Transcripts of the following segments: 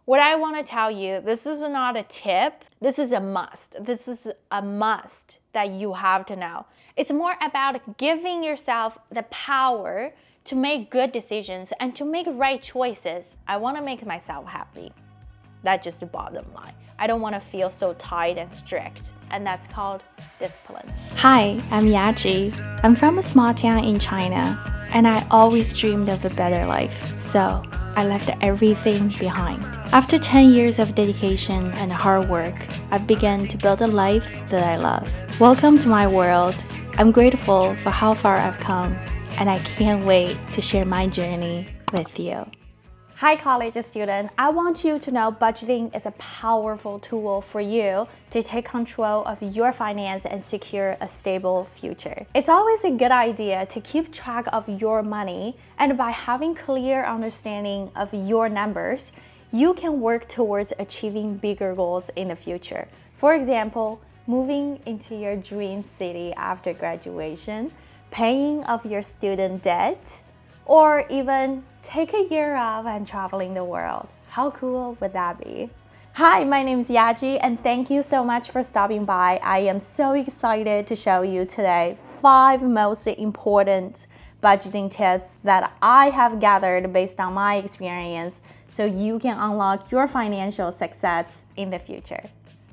What I want to tell you, this is not a tip, this is a must. This is a must that you have to know. It's more about giving yourself the power to make good decisions and to make right choices. I want to make myself happy. That's just the bottom line. I don't want to feel so tight and strict, and that's called discipline. Hi, I'm Yaji. I'm from a small town in China, and I always dreamed of a better life. So I left everything behind. After 10 years of dedication and hard work, I've begun to build a life that I love. Welcome to my world. I'm grateful for how far I've come, and I can't wait to share my journey with you. Hi college student, I want you to know budgeting is a powerful tool for you to take control of your finance and secure a stable future. It's always a good idea to keep track of your money, and by having clear understanding of your numbers, you can work towards achieving bigger goals in the future. For example, moving into your dream city after graduation, paying off your student debt, or even take a year off and traveling the world. How cool would that be? Hi, my name is Yaji, and thank you so much for stopping by. I am so excited to show you today 5 most important budgeting tips that I have gathered based on my experience so you can unlock your financial success in the future.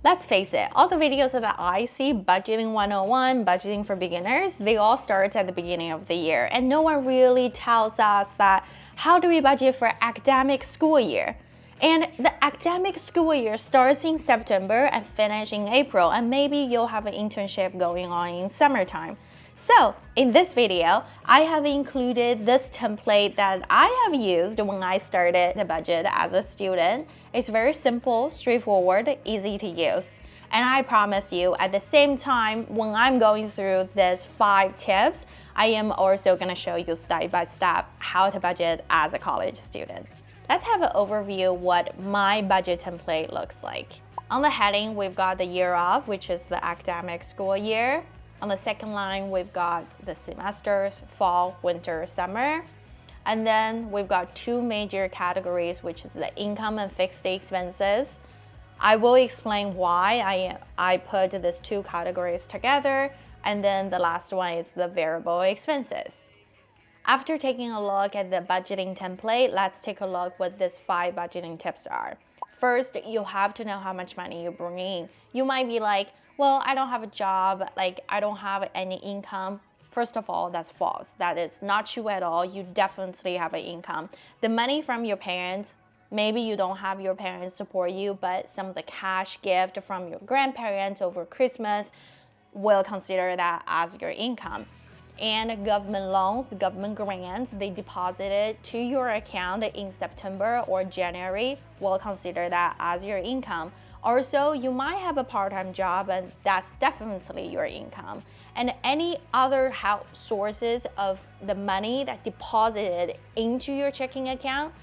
Let's face it, all the videos that I see, budgeting 101, budgeting for beginners, they all start at the beginning of the year. And no one really tells us that how do we budget for academic school year? And the academic school year starts in September and finishes in April, and maybe you'll have an internship going on in summertime. So in this video, I have included this template that I have used when I started the budget as a student. It's very simple, straightforward, easy to use. And I promise you, at the same time, when I'm going through these 5 tips, I am also going to show you step by step how to budget as a college student. Let's have an overview what my budget template looks like. On the heading, we've got the year of, which is the academic school year. On the second line, we've got the semesters, fall, winter, summer. And then we've got 2 major categories, which is the income and fixed expenses. I will explain why I put these 2 categories together. And then the last one is the variable expenses. After taking a look at the budgeting template, let's take a look what these 5 budgeting tips are. First, you have to know how much money you bring in. You might be like, well, I don't have a job, like I don't have any income. First of all, that's false. That is not true at all. You definitely have an income. The money from your parents, maybe you don't have your parents support you, but some of the cash gift from your grandparents over Christmas, will consider that as your income. And government loans, government grants, they deposited to your account in September or January, will consider that as your income. Also, you might have a part-time job, and that's definitely your income. And any other help sources of the money that deposited into your checking account,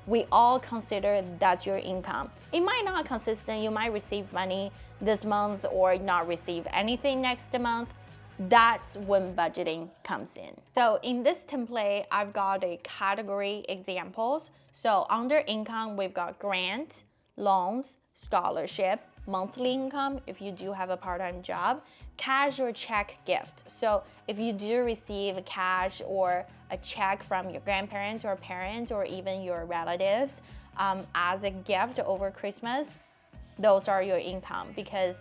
we all consider that's your income. It might not consistent, you might receive money this month or not receive anything next month. That's when budgeting comes in. So in this template, I've got a category examples. So under income, we've got grant, loans, scholarship, monthly income if you do have a part-time job, cash or check gift. So if you do receive cash or a check from your grandparents or parents or even your relatives as a gift over Christmas, those are your income, because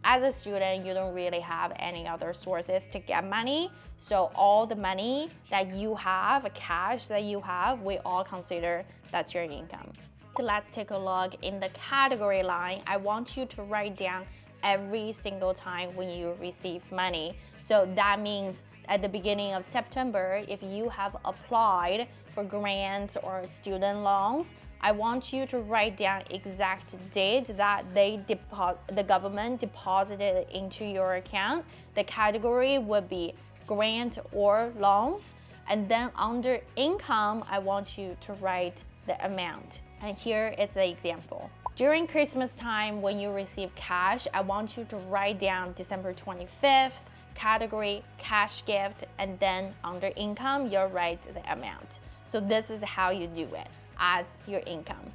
as a student, you don't really have any other sources to get money. So all the money that you have, cash that you have, we all consider that's your income. So let's take a look in the category line. I want you to write down every single time when you receive money. So that means at the beginning of September, if you have applied for grants or student loans, I want you to write down exact date that the government deposited into your account. The category would be grant or loans. And then under income, I want you to write the amount. And here is the example. During Christmas time, when you receive cash, I want you to write down December 25th, category, cash gift, and then under income, you'll write the amount. So this is how you do it as your income.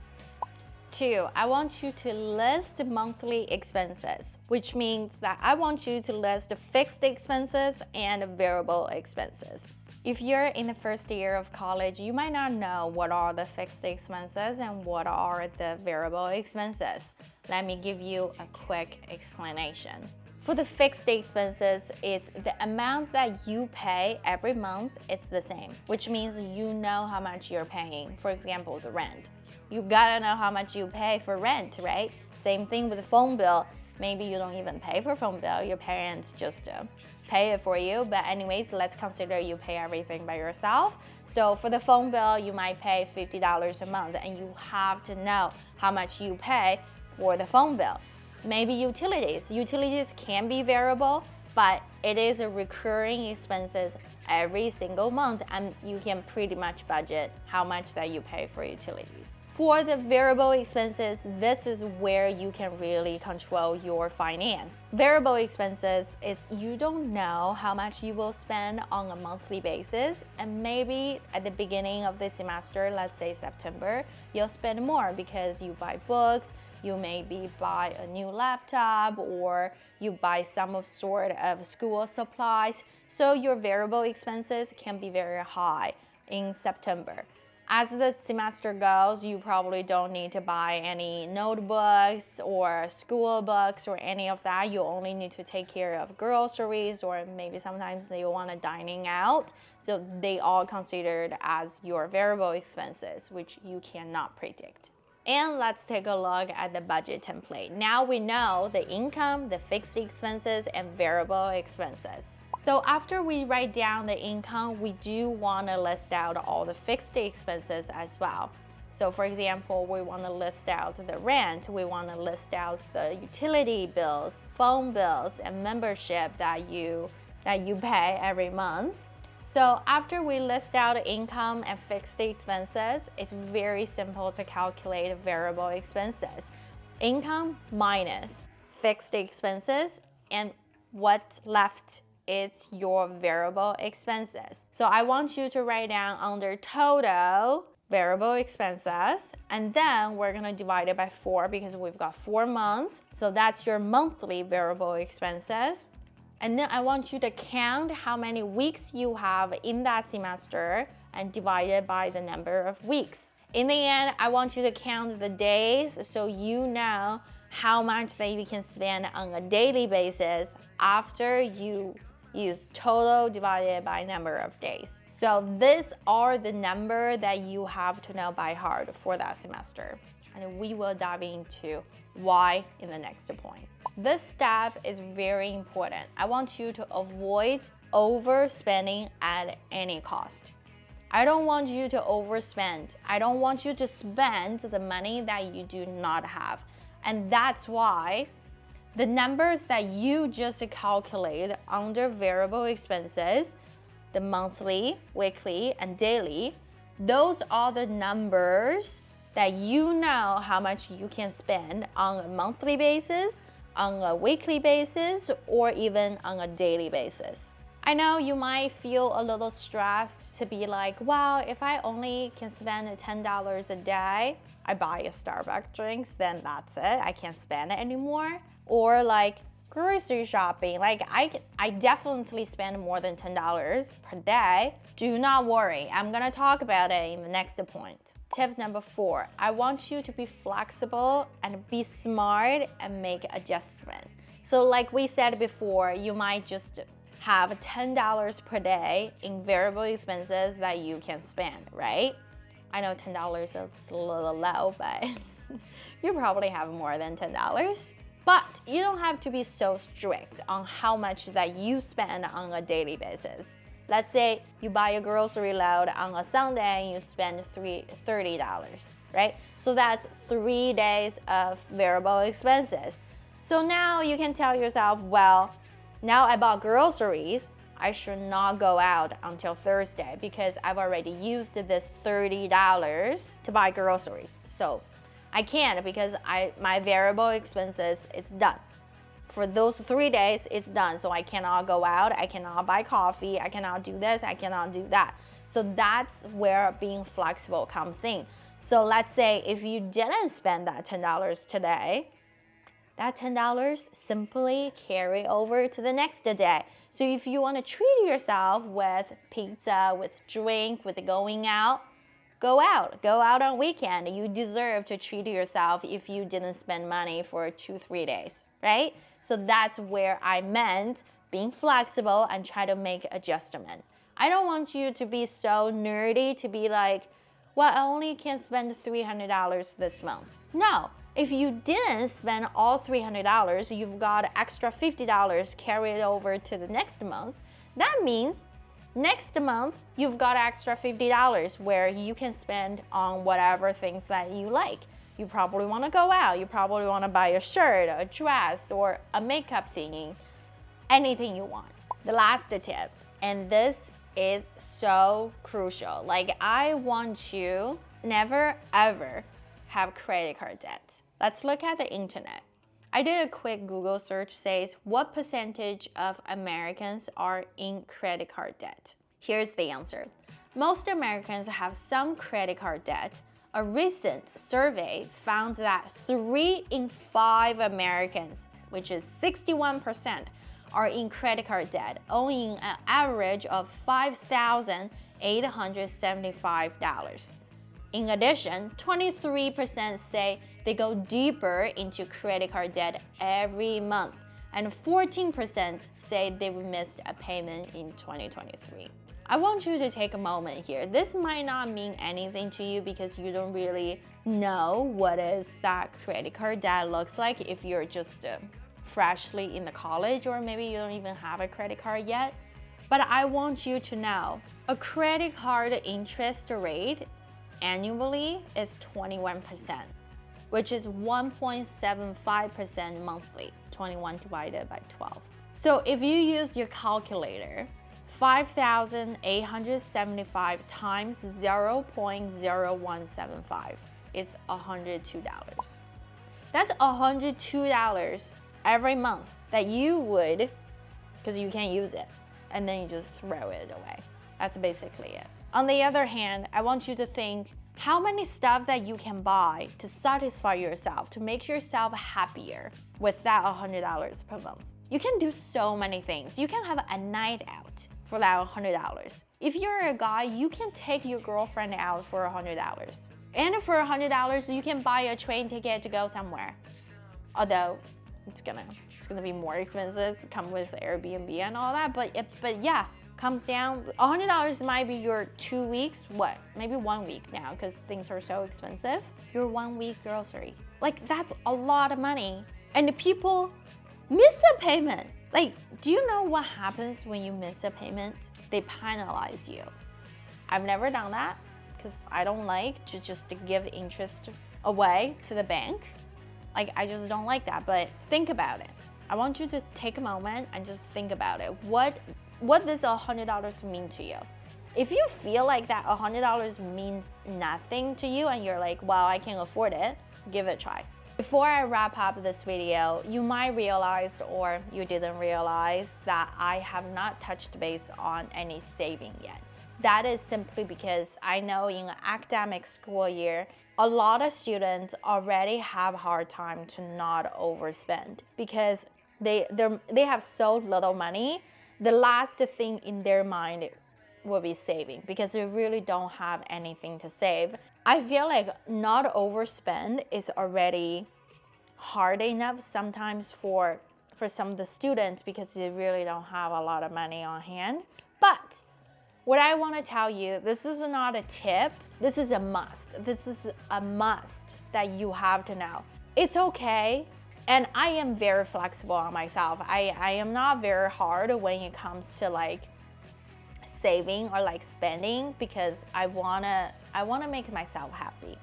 2, I want you to list monthly expenses, which means that I want you to list fixed expenses and variable expenses. If you're in the first year of college, you might not know what are the fixed expenses and what are the variable expenses. Let me give you a quick explanation. For the fixed expenses, it's the amount that you pay every month is the same, which means you know how much you're paying. For example, the rent. You gotta know how much you pay for rent, right? Same thing with the phone bill. Maybe you don't even pay for phone bill. Your parents just pay it for you. But anyways, let's consider you pay everything by yourself. So for the phone bill, you might pay $50 a month, and you have to know how much you pay for the phone bill. Maybe utilities. Utilities can be variable, but it is a recurring expenses every single month, and you can pretty much budget how much that you pay for utilities. For the variable expenses, this is where you can really control your finance. Variable expenses is you don't know how much you will spend on a monthly basis, and maybe at the beginning of the semester, let's say September, you'll spend more because you buy books, you maybe buy a new laptop, or you buy some sort of school supplies. So your variable expenses can be very high in September. As the semester goes, you probably don't need to buy any notebooks or school books or any of that. You only need to take care of groceries, or maybe sometimes you want to dining out. So they all considered as your variable expenses, which you cannot predict. And let's take a look at the budget template. Now we know the income, the fixed expenses, and variable expenses. So after we write down the income, we do want to list out all the fixed expenses as well. So for example, we want to list out the rent, we want to list out the utility bills, phone bills, and membership that you pay every month. So after we list out income and fixed expenses, it's very simple to calculate variable expenses. Income minus fixed expenses, and what's left is your variable expenses. So I want you to write down under total variable expenses, and then we're gonna divide it by 4 because we've got 4 months. So that's your monthly variable expenses. And then I want you to count how many weeks you have in that semester and divide it by the number of weeks. In the end, I want you to count the days so you know how much that you can spend on a daily basis after you use total divided by number of days. So these are the number that you have to know by heart for that semester. And we will dive into why in the next point. This step is very important. I want you to avoid overspending at any cost. I don't want you to overspend. I don't want you to spend the money that you do not have. And that's why the numbers that you just calculate under variable expenses, the monthly, weekly, and daily, those are the numbers that you know how much you can spend on a monthly basis, on a weekly basis, or even on a daily basis. I know you might feel a little stressed to be like, well, if I only can spend $10 a day, I buy a Starbucks drink, then that's it, I can't spend it anymore. Or like grocery shopping, like I definitely spend more than $10 per day. Do not worry, I'm gonna talk about it in the next point. Tip number 4, I want you to be flexible and be smart and make adjustments. So like we said before, you might just have $10 per day in variable expenses that you can spend, right? I know $10 is a little low, but you probably have more than $10. But you don't have to be so strict on how much that you spend on a daily basis. Let's say you buy a grocery load on a Sunday and you spend $30, right? So that's 3 days of variable expenses. So now you can tell yourself, well, now I bought groceries, I should not go out until Thursday because I've already used this $30 to buy groceries. So I can't because my variable expenses, it's done. For those 3 days, it's done. So I cannot go out, I cannot buy coffee, I cannot do this, I cannot do that. So that's where being flexible comes in. So let's say if you didn't spend that $10 today, that $10 simply carry over to the next day. So if you want to treat yourself with pizza, with drink, with going out, go out on weekend. You deserve to treat yourself if you didn't spend money for 2-3 days, right? So that's where I meant being flexible and try to make adjustment. I don't want you to be so nerdy to be like, well, I only can spend $300 this month. No, if you didn't spend all $300, you've got extra $50 carried over to the next month. That means next month, you've got extra $50 where you can spend on whatever things that you like. You probably want to go out. You probably want to buy a shirt, a dress, or a makeup thing. Anything you want. The last tip, and this is so crucial. Like, I want you never ever have credit card debt. Let's look at the internet. I did a quick Google search, says what percentage of Americans are in credit card debt? Here's the answer. Most Americans have some credit card debt. A recent survey found that 3 in 5 Americans, which is 61%, are in credit card debt, owing an average of $5,875. In addition, 23% say they go deeper into credit card debt every month, and 14% say they've missed a payment in 2023. I want you to take a moment here. This might not mean anything to you because you don't really know what is that credit card debt looks like if you're just freshly in the college, or maybe you don't even have a credit card yet. But I want you to know a credit card interest rate annually is 21%, which is 1.75% monthly, 21 divided by 12. So if you use your calculator, 5,875 times 0.0175 is $102. That's $102 every month that you would, because you can't use it, and then you just throw it away. That's basically it. On the other hand, I want you to think how many stuff that you can buy to satisfy yourself, to make yourself happier with that $100 per month. You can do so many things. You can have a night out for that $100. If you're a guy, you can take your girlfriend out for $100. And for $100, you can buy a train ticket to go somewhere. Although it's gonna be more expensive to come with Airbnb and all that, but yeah, comes down. $100 might be your 2 weeks, maybe 1 week now, because things are so expensive. Your 1 week grocery. Like, that's a lot of money. And the people miss a payment. Like, do you know what happens when you miss a payment? They penalize you. I've never done that because I don't like to just give interest away to the bank. Like, I just don't like that, but think about it. I want you to take a moment and just think about it. What does $100 mean to you? If you feel like that $100 means nothing to you and you're like, well, I can't afford it, give it a try. Before I wrap up this video, you might realize, or you didn't realize, that I have not touched base on any saving yet. That is simply because I know in an academic school year, a lot of students already have a hard time to not overspend because they have so little money. The last thing in their mind will be saving because they really don't have anything to save. I feel like not overspend is already hard enough sometimes for some of the students because they really don't have a lot of money on hand. But what I want to tell you, this is not a tip, this is a must. This is a must that you have to know. It's okay, and I am very flexible on myself. I am not very hard when it comes to like saving or like spending because I wanna make myself happy.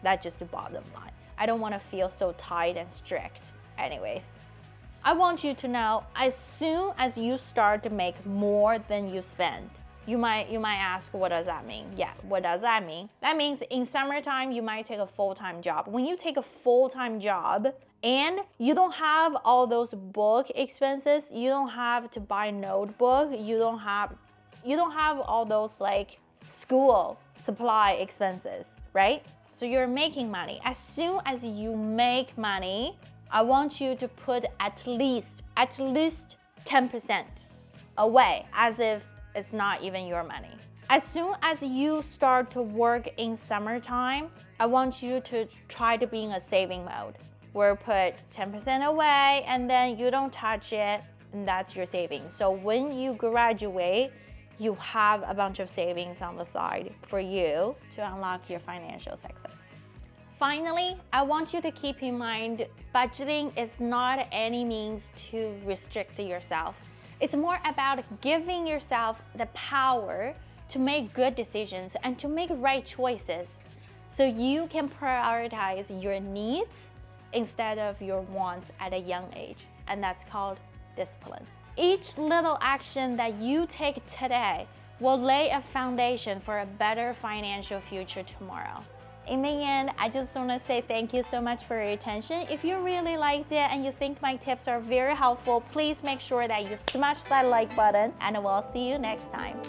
That's just the bottom line. I don't want to feel so tight and strict. Anyways, I want you to know, as soon as you start to make more than you spend, you might ask, what does that mean? Yeah, what does that mean? That means in summertime, you might take a full-time job. When you take a full-time job and you don't have all those book expenses, you don't have to buy notebook, you don't have all those like school supply expenses, right? So you're making money. As soon as you make money, I want you to put at least 10% away as if it's not even your money. As soon as you start to work in summertime, I want you to try to be in a saving mode, where put 10% away and then you don't touch it, and that's your savings. So when you graduate, you have a bunch of savings on the side for you to unlock your financial success. Finally, I want you to keep in mind, budgeting is not any means to restrict yourself. It's more about giving yourself the power to make good decisions and to make right choices so you can prioritize your needs instead of your wants at a young age. And that's called discipline. Each little action that you take today will lay a foundation for a better financial future tomorrow. In the end, I just want to say thank you so much for your attention. If you really liked it and you think my tips are very helpful, please make sure that you smash that like button, and we'll see you next time.